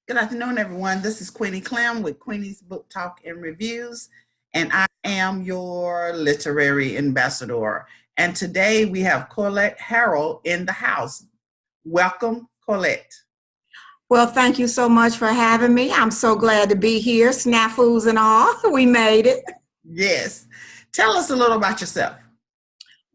Good afternoon, everyone. This is Queenie Clem with Queenie's Book Talk and Reviews, and I am your literary ambassador. And today we have Colette Harrell in the house. Welcome, Colette. Well, thank you so much for having me. I'm so glad to be here, snafus and all. We made it. Yes. Tell us a little about yourself.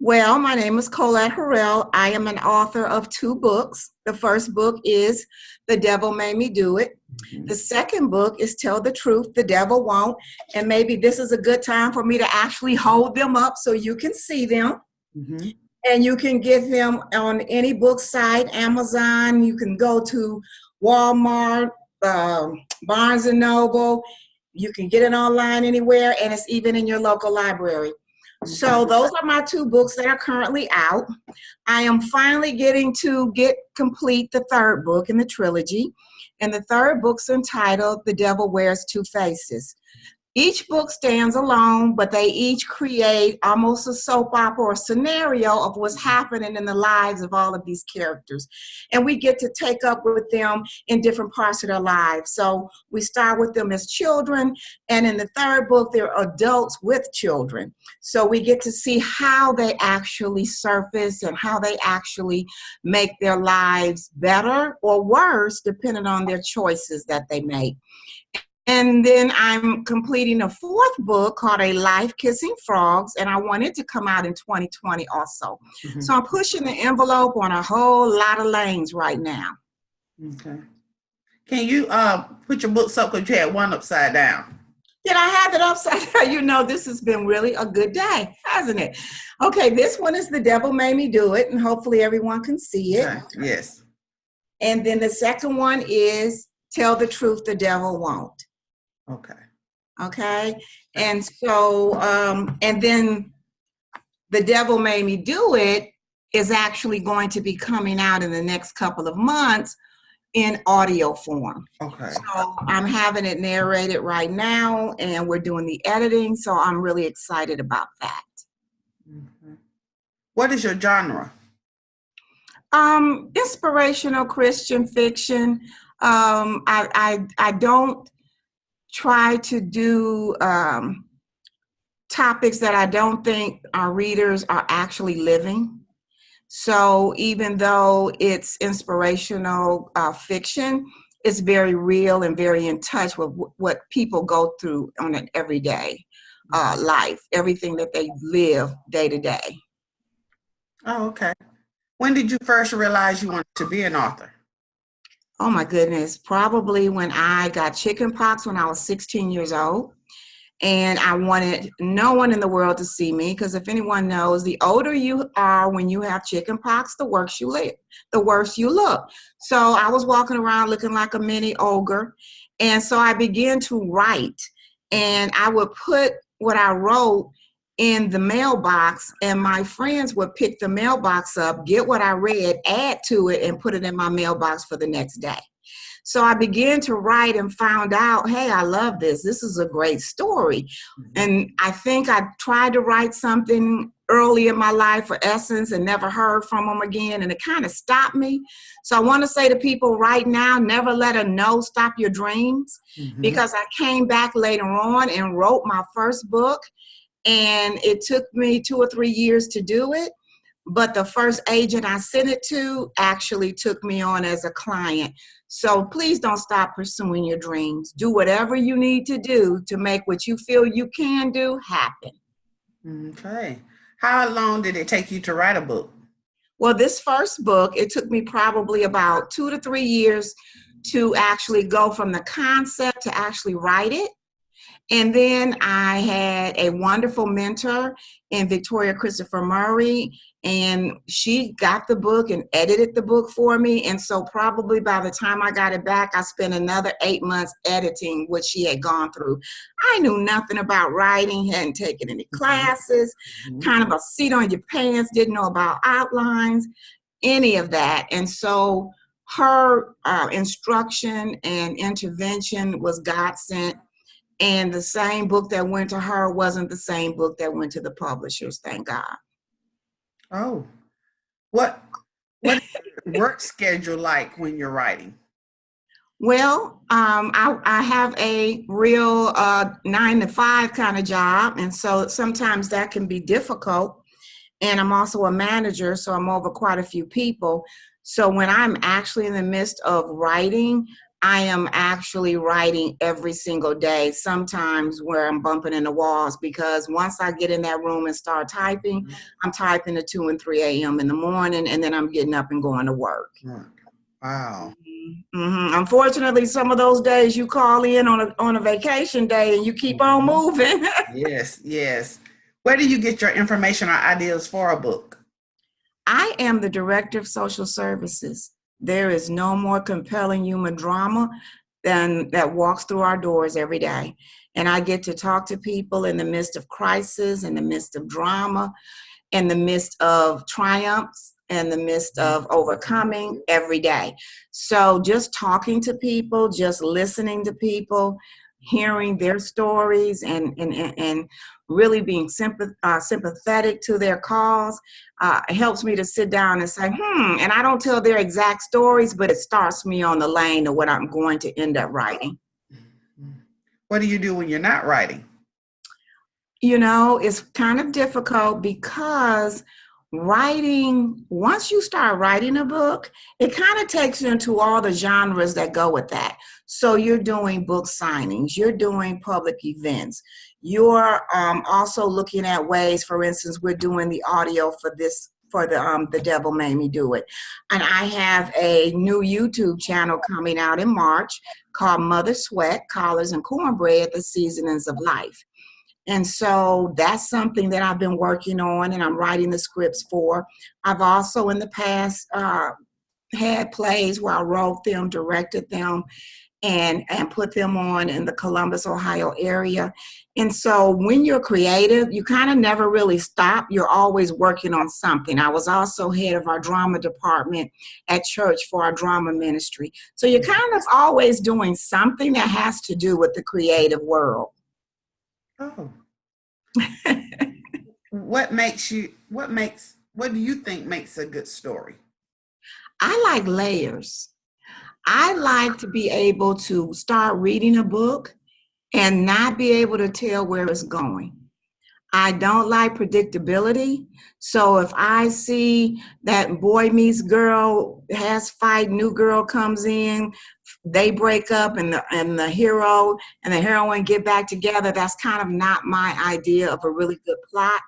Well, my name is Colette Harrell. I am an author of 2 books. The first book is The Devil Made Me Do It. The second book is Tell the Truth, The Devil Won't. And maybe this is a good time for me to actually hold them up so you can see them. Mhm. And you can get them on any book site, Amazon. You can go to Walmart, Barnes and Noble. You can get it online anywhere, and it's even in your local library. So those are my 2 books that are currently out. I am finally getting to complete the third book in the trilogy. And the third book's entitled The Devil Wears Two Faces. Each book stands alone, but they each create almost a soap opera or scenario of what's happening in the lives of all of these characters. And we get to take up with them in different parts of their lives. So we start with them as children, and in the third book, they're adults with children. So we get to see how they actually surface and how they actually make their lives better or worse, depending on their choices that they make. And then I'm completing a 4th book called A Life Kissing Frogs, and I want it to come out in 2020 also. Mhm. So I'm pushing the envelope on a whole lot of lanes right now. Okay. Can you put your books up because you had one upside down? Did I have it upside down? You know, this has been really a good day, hasn't it? Okay, this one is The Devil Made Me Do It, and hopefully everyone can see it. Okay. Yes. And then the second one is Tell the Truth, the Devil Won't. Okay. Okay, and so, and then The Devil Made Me Do It is actually going to be coming out in the next couple of months in audio form. Okay. So I'm having it narrated right now, and we're doing the editing, so I'm really excited about that. Mhm. What is your genre? Inspirational Christian fiction. I don't try to do topics that I don't think our readers are actually living. So even though it's inspirational fiction, it's very real and very in touch with what people go through on an everyday life, everything that they live day to day. Oh, okay. When did you first realize you wanted to be an author? Oh my goodness, probably when I got chicken pox when I was 16 years old. And I wanted no one in the world to see me, because if anyone knows, the older you are when you have chicken pox, the worse you live, the worse you look. So I was walking around looking like a mini ogre. And so I began to write, and I would put what I wrote in the mailbox, and my friends would pick the mailbox up, get what I read, add to it, and put it in my mailbox for the next day. So I began to write and found out, hey, I love this. This is a great story. And I think I tried to write something early in my life for Essence and never heard from them again. And it kind of stopped me. So I want to say to people right now, never let a no stop your dreams. Mhm. Because I came back later on and wrote my first book. And it took me 2 or 3 years to do it. But the first agent I sent it to actually took me on as a client. So please don't stop pursuing your dreams. Do whatever you need to do to make what you feel you can do happen. Okay. How long did it take you to write a book? Well, this first book, it took me probably about 2 to 3 years to actually go from the concept to actually write it. And then I had a wonderful mentor in Victoria Christopher Murray, and she got the book and edited the book for me. And so probably by the time I got it back, I spent another 8 months editing what she had gone through. I knew nothing about writing, hadn't taken any classes, kind of a seat on your pants, didn't know about outlines, any of that. And so her instruction and intervention was God sent. And the same book that went to her wasn't the same book that went to the publishers, thank God. Oh, what is your work schedule like when you're writing? Well, I have a real 9 to 5 kind of job, and so sometimes that can be difficult. And I'm also a manager, so I'm over quite a few people. So when I'm actually in the midst of writing, I am actually writing every single day, sometimes where I'm bumping into walls because once I get in that room and start typing, I'm typing at 2 and 3 a.m. in the morning, and then I'm getting up and going to work. Wow. Unfortunately, some of those days you call in on a vacation day and you keep on moving. Yes, yes. Where do you get your information or ideas for a book? I am the director of social services. There is no more compelling human drama than that walks through our doors every day. And I get to talk to people in the midst of crisis, in the midst of drama, in the midst of triumphs, in the midst of overcoming every day. So just talking to people, just listening to people, hearing their stories and really being sympathetic to their cause helps me to sit down and say, and I don't tell their exact stories, but it starts me on the lane of what I'm going to end up writing. What do you do when you're not writing? You know, it's kind of difficult because writing, once you start writing a book, it kind of takes you into all the genres that go with that. So you're doing book signings, you're doing public events, you're also looking at ways, for instance, we're doing the audio for this, for the Devil Made Me Do It. And I have a new YouTube channel coming out in March called Mother Sweat, Collars and Cornbread, The Seasonings of Life. And so that's something that I've been working on and I'm writing the scripts for. I've also in the past had plays where I wrote them, directed them, and put them on in the Columbus, Ohio area. And so when you're creative, you kind of never really stop. You're always working on something. I was also head of our drama department at church for our drama ministry. So you're kind of always doing something that has to do with the creative world. Oh. What do you think makes a good story? I like layers. I like to be able to start reading a book and not be able to tell where it's going. I don't like predictability. So if I see that boy meets girl, has fight, new girl comes in, they break up and the hero and the heroine get back together, that's kind of not my idea of a really good plot.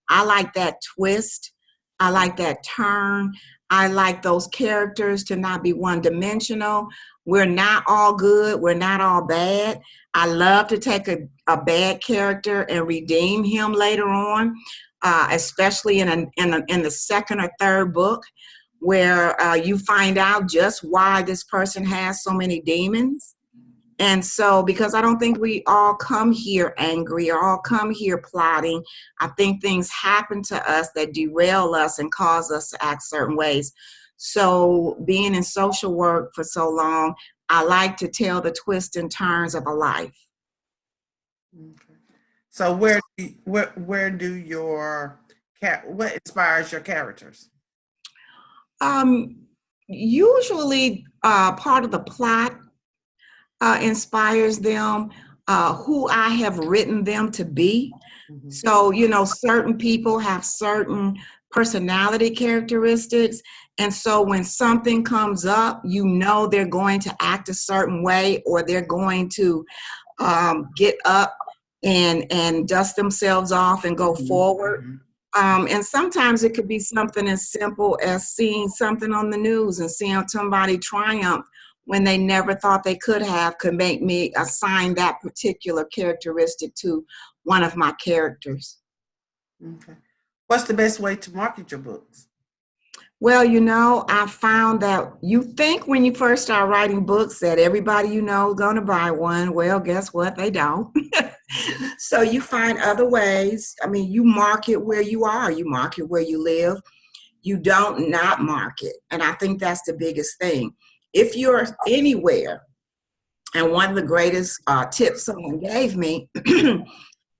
I like that twist. I like that turn. I like those characters to not be one-dimensional. We're not all good. We're not all bad. I love to take a bad character and redeem him later on, especially in the second or third book, where you find out just why this person has so many demons. And so, because I don't think we all come here angry or all come here plotting, I think things happen to us that derail us and cause us to act certain ways. So, being in social work for so long, I like to tell the twists and turns of a life. Okay. So, what inspires your characters? Usually, part of the plot inspires them, who I have written them to be. Mm-hmm. So, you know, certain people have certain personality characteristics. And so when something comes up, you know they're going to act a certain way or they're going to get up and dust themselves off and go forward. And sometimes it could be something as simple as seeing something on the news and seeing somebody triumph when they never thought they could make me assign that particular characteristic to one of my characters. Okay. What's the best way to market your books? Well, you know, I found that you think when you first start writing books that everybody you know is going to buy one. Well, guess what? They don't. So you find other ways. I mean, you market where you are. You market where you live. You don't not market. And I think that's the biggest thing. If you're anywhere, and one of the greatest tips someone gave me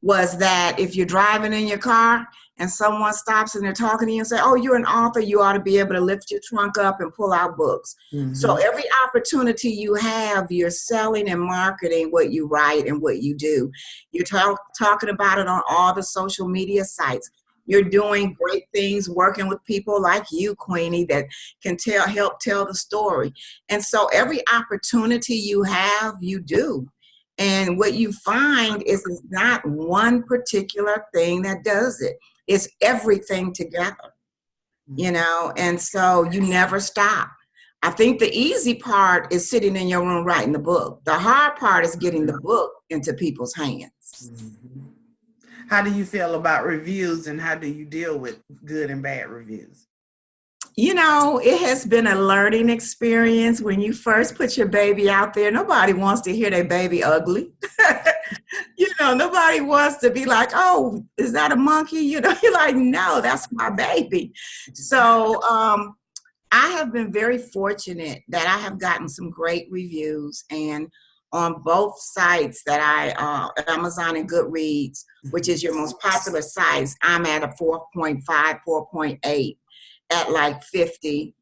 was that if you're driving in your car and someone stops and they're talking to you and say, oh, you're an author, you ought to be able to lift your trunk up and pull out books. So every opportunity you have, you're selling and marketing what you write and what you do. You're talking about it on all the social media sites. You're doing great things, working with people like you, Queenie, that can help tell the story. And so every opportunity you have, you do. And what you find is it's not one particular thing that does it. It's everything together, you know, and so you never stop. I think the easy part is sitting in your room writing the book. The hard part is getting the book into people's hands. How do you feel about reviews, and how do you deal with good and bad reviews? You know, it has been a learning experience. When you first put your baby out there, nobody wants to hear their baby ugly. You know, nobody wants to be like, oh, is that a monkey? You know, you're like, no, that's my baby. So I have been very fortunate that I have gotten some great reviews, and on both sites that Amazon and Goodreads, which is your most popular sites, I'm at a 4.5, 4.8 at like 50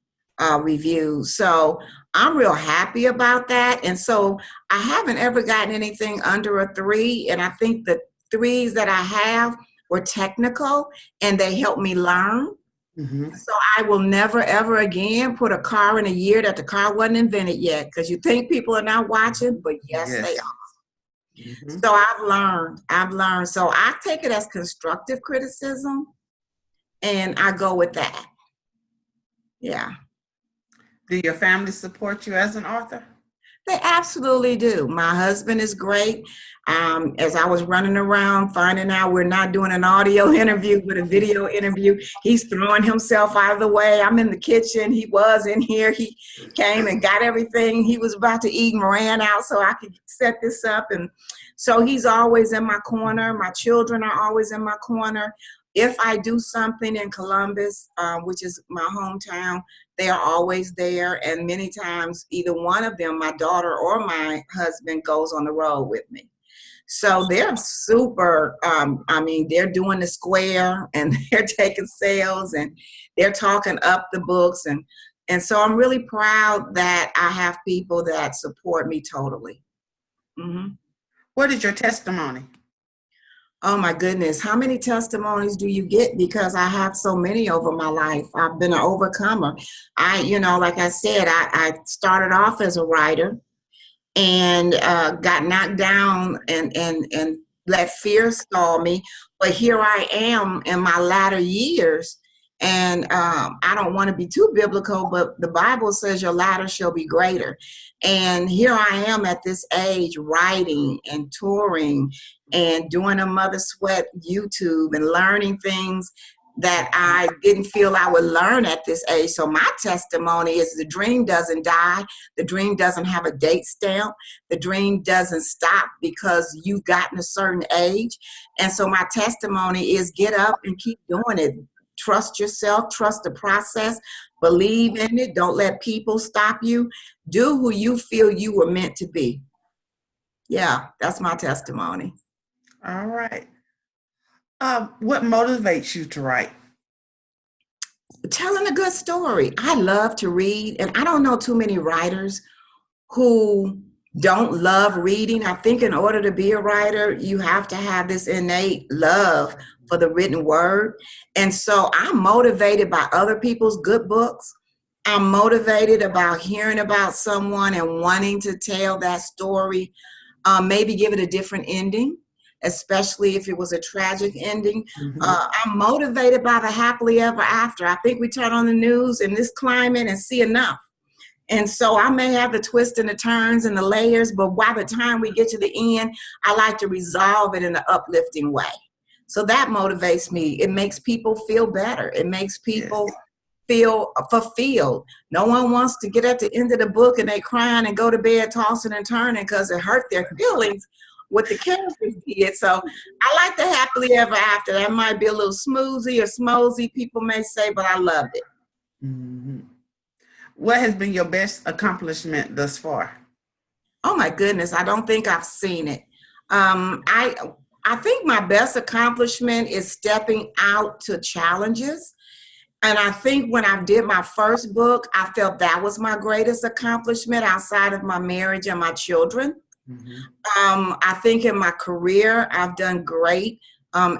reviews. So I'm real happy about that. And so I haven't ever gotten anything under a 3. And I think the 3s that I have were technical and they helped me learn. So I will never, ever again put a car in a year that the car wasn't invented yet, because you think people are not watching, but yes. They are. So I've learned. So I take it as constructive criticism and I go with that. Yeah. Do your family support you as an author? They absolutely do. My husband is great. As I was running around finding out we're not doing an audio interview but a video interview, he's throwing himself out of the way. I'm in the kitchen. He was in here. He came and got everything he was about to eat and ran out so I could set this up. And so he's always in my corner. My children are always in my corner. If I do something in Columbus, which is my hometown, they are always there. And many times, either one of them, my daughter or my husband, goes on the road with me. So they're super, they're doing the square and they're taking sales and they're talking up the books. And so I'm really proud that I have people that support me totally. What is your testimony? Oh my goodness, how many testimonies do you get? Because I have so many over my life. I've been an overcomer. Like I said, I started off as a writer and got knocked down and let fear stall me. But here I am in my latter years. And I don't want to be too biblical, but the Bible says your latter shall be greater. And here I am at this age writing and touring and doing a Mother Sweat YouTube and learning things that I didn't feel I would learn at this age. So my testimony is the dream doesn't die. The dream doesn't have a date stamp. The dream doesn't stop because you've gotten a certain age. And so my testimony is get up and keep doing it. Trust yourself, trust the process, believe in it. Don't let people stop you. Do who you feel you were meant to be. Yeah, that's my testimony. All right. What motivates you to write? Telling a good story. I love to read, and I don't know too many writers who don't love reading. I think in order to be a writer, you have to have this innate love for the written word. And so I'm motivated by other people's good books. I'm motivated about hearing about someone and wanting to tell that story, maybe give it a different ending, especially if it was a tragic ending. I'm motivated by the happily ever after. I think we turn on the news in this climate and see enough. And so I may have the twists and the turns and the layers, but by the time we get to the end, I like to resolve it in an uplifting way. So that motivates me. It makes people feel better. It makes people feel fulfilled. No one wants to get at the end of the book and they crying and go to bed tossing and turning because it hurt their feelings what the characters did. So I like the happily ever after. That might be a little smoozy or smosey, people may say, but I loved it. What has been your best accomplishment thus far? Oh my goodness, I don't think I've seen it. I think my best accomplishment is stepping out to challenges. And I think when I did my first book, I felt that was my greatest accomplishment outside of my marriage and my children. Mhm. I think in my career, I've done great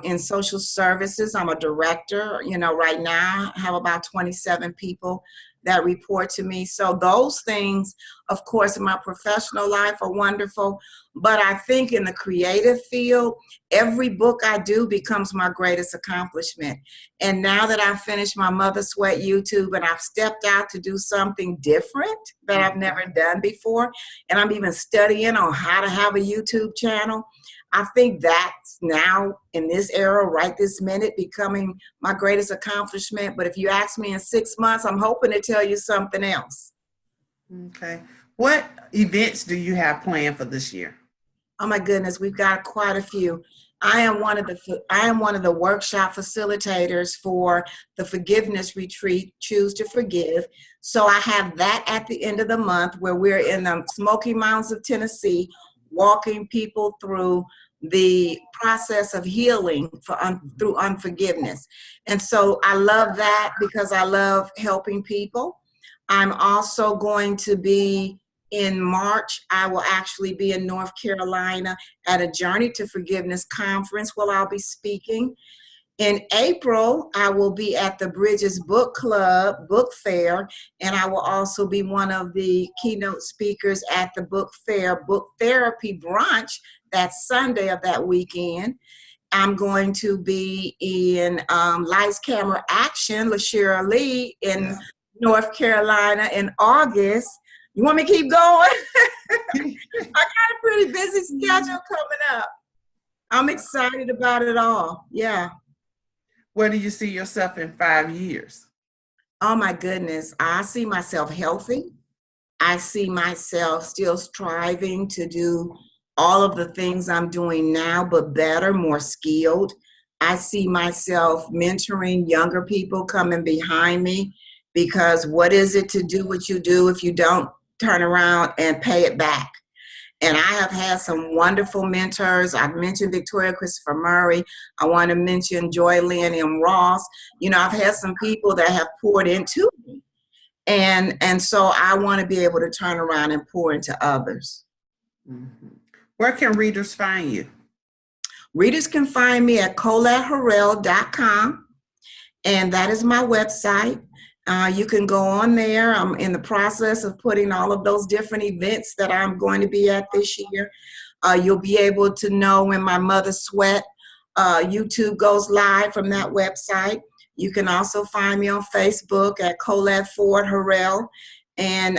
in social services. I'm a director. Right now I have about 27 people that report to me. So those things, of course, in my professional life are wonderful. But I think in the creative field, every book I do becomes my greatest accomplishment. And now that I've finished my Mother Sweat YouTube and I've stepped out to do something different that I've never done before, and I'm even studying on how to have a YouTube channel, I think that's now in this era, right this minute, becoming my greatest accomplishment. But if you ask me in 6 months, I'm hoping to tell you something else. Okay. What events do you have planned for this year? Oh my goodness, we've got quite a few. I am one of the workshop facilitators for the forgiveness retreat, Choose to Forgive. So I have that at the end of the month where we're in the Smoky Mountains of Tennessee, walking people through the process of healing through unforgiveness. And so I love that because I love helping people. I'm also going to be in March. I will actually be in North Carolina at a Journey to Forgiveness conference where I'll be speaking. In April, I will be at the Bridges Book Club book fair, and I will also be one of the keynote speakers at the book fair book therapy brunch that Sunday of that weekend. I'm going to be in Lights, Camera, Action, LaShira Lee in North Carolina in August. You want me to keep going? I got a pretty busy schedule coming up. I'm excited about it all. Yeah. Where do you see yourself in 5 years? Oh my goodness. I see myself healthy. I see myself still striving to do all of the things I'm doing now, but better, more skilled. I see myself mentoring younger people coming behind me, because what is it to do what you do if you don't turn around and pay it back? And I have had some wonderful mentors. I've mentioned Victoria Christopher Murray. I want to mention Joy Lynn M. Ross. I've had some people that have poured into me. And so I want to be able to turn around and pour into others. Mm-hmm. Where can readers find you? Readers can find me at ColetteHarrell.com, and that is my website. You can go on there. I'm in the process of putting all of those different events that I'm going to be at this year. You'll be able to know when my Mother Sweat YouTube goes live from that website. You can also find me on Facebook at Colette Ford Harrell, and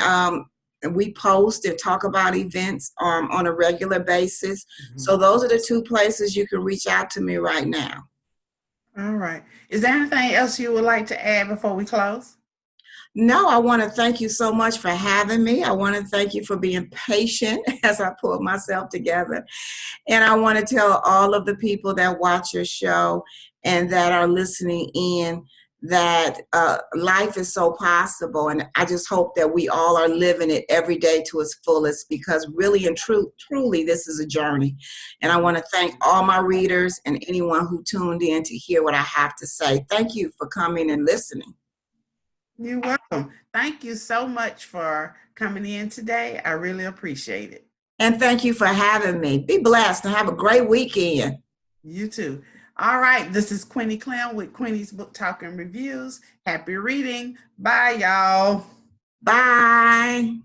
we post and talk about events on a regular basis. Mm-hmm. So those are the two places you can reach out to me right now. All right. Is there anything else you would like to add before we close? No, I want to thank you so much for having me. I want to thank you for being patient as I pull myself together. And I want to tell all of the people that watch your show and that are listening in that life is so possible. And I just hope that we all are living it every day to its fullest, because really and truly, this is a journey. And I want to thank all my readers and anyone who tuned in to hear what I have to say. Thank you for coming and listening. You're welcome. Thank you so much for coming in today. I really appreciate it. And thank you for having me. Be blessed and have a great weekend. You too. All right. This is Queenie Clem with Queenie's Book Talk and Reviews. Happy reading. Bye, y'all. Bye.